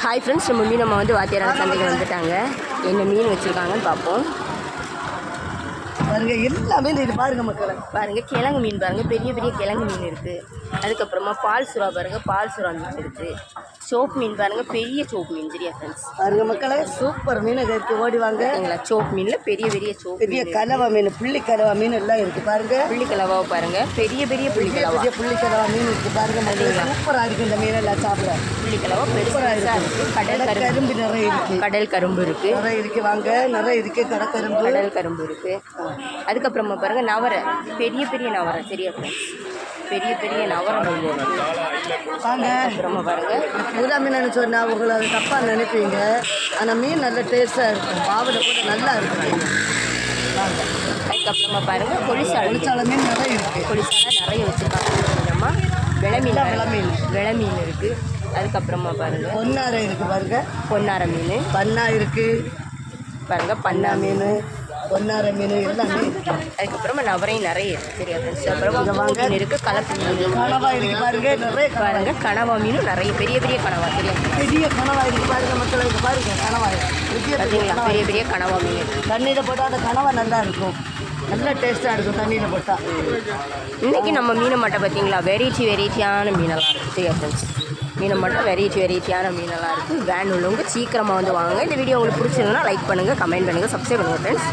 Hi friends, நம்ம மீன் நம்ம வந்து வாத்தியாரான சந்தைக்கு வந்துட்டாங்க. என்ன மீன் வச்சுருக்காங்கன்னு பார்ப்போம். பாருங்க எல்லாமே இது பாருங்க மக்களை பாருங்க, கிழங்கு மீன் பாருங்க, பெரிய பெரிய கிழங்கு மீன் இருக்குது. அதுக்கப்புறமா பால் சுறா பாருங்க, பால் சுறா மீன் இருக்குது. சோப் மீன் பாருங்க, பெரிய சோப் மீன். சரியா ஃப்ரெண்ட்ஸ், பாருங்க மக்களை சூப்பர் மீன் இருக்கு. ஓடி வாங்க. சரிங்களா, சோப் மீனில் பெரிய பெரிய சோப், பெரிய கலவா மீன், புள்ளி கலவா மீன் எல்லாம் இருக்கு. பாருங்க புள்ளி கலவாவை பாருங்க, பெரிய பெரிய புள்ளி கலவா, புள்ளி கலவா மீன் இருக்கு. பாருங்க சூப்பராக இருக்கு இந்த மீன் எல்லாம் சாப்பிட. புள்ளி கலவா பெருசாக இருக்குது. கடல் கரும்பு நிறைய இருக்கு. கடல் கரும்பு இருக்கு, நிறைய இருக்கு. வாங்க, நிறைய இருக்கு. கடற்கரும்பு, கடல் கரும்பு இருக்கு. அதுக்கப்புறமா பாருங்க நவரை, பெரிய பெரிய நவரை. சரியா ஃப்ரெண்ட்ஸ், பெரிய பெரிய நவரை மீன் இருக்கு. வாங்க. அப்புறமா பாருங்க புதா மீன் சொன்னா உங்களை அதை தப்பாக நினைப்பீங்க. ஆனால் மீன் நல்ல டேஸ்ட்டாக இருக்கும். பாவனை கூட நல்லா இருக்கும். வாங்க. அதுக்கப்புறமா பாருங்க கொளிசாலை மீன் நிறைய இருக்கு. கொளிசாலை நிறைய வச்சுருக்காங்க. விளமீன், விளமீன் இருக்குது. அதுக்கப்புறமா பாருங்க பொன்னாரை இருக்கு. பாருங்க பொன்னாரை மீன், பண்ணா இருக்கு. பாருங்க பண்ணா மீன், பொன்னாரை மீன் எல்லாமே. அதுக்கப்புறமா நவரையும் நிறைய இருக்குது. சரியா ஃப்ரெண்ட்ஸ், அப்புறமா மீன் இருக்குது, கலப்பு மீன், கனவா இருக்கு. பாருங்க நிறைய பாருங்க கனவா மீனும் நிறைய பெரிய பெரிய கனவா. சரியா, பெரிய கனவா இருக்கு. பாருங்க மக்களுக்கு பாருங்க கனவா பார்த்தீங்களா, பெரிய பெரிய கனவா மீன். தண்ணியில் போட்டால் அந்த கனவா நல்லா இருக்கும். நல்ல டேஸ்ட்டாக இருக்கும் தண்ணியில் போட்டால். இன்றைக்கி நம்ம மீனை மட்டும் பார்த்தீங்களா, வெரைட்டியான மீனெல்லாம் இருக்குது. சரியா ஃப்ரெண்ட்ஸ், மீனை மட்டும் வெரைட்டியான மீனெல்லாம் இருக்குது. வேன் உள்ளவங்க சீக்கிரமாக வந்து வாங்க. இந்த வீடியோ உங்களுக்கு பிடிச்சிருந்தா லைக் பண்ணுங்கள், கமெண்ட் பண்ணுங்கள், சப்ஸ்கிரைப் பண்ணுங்கள் ஃப்ரெண்ட்ஸ்.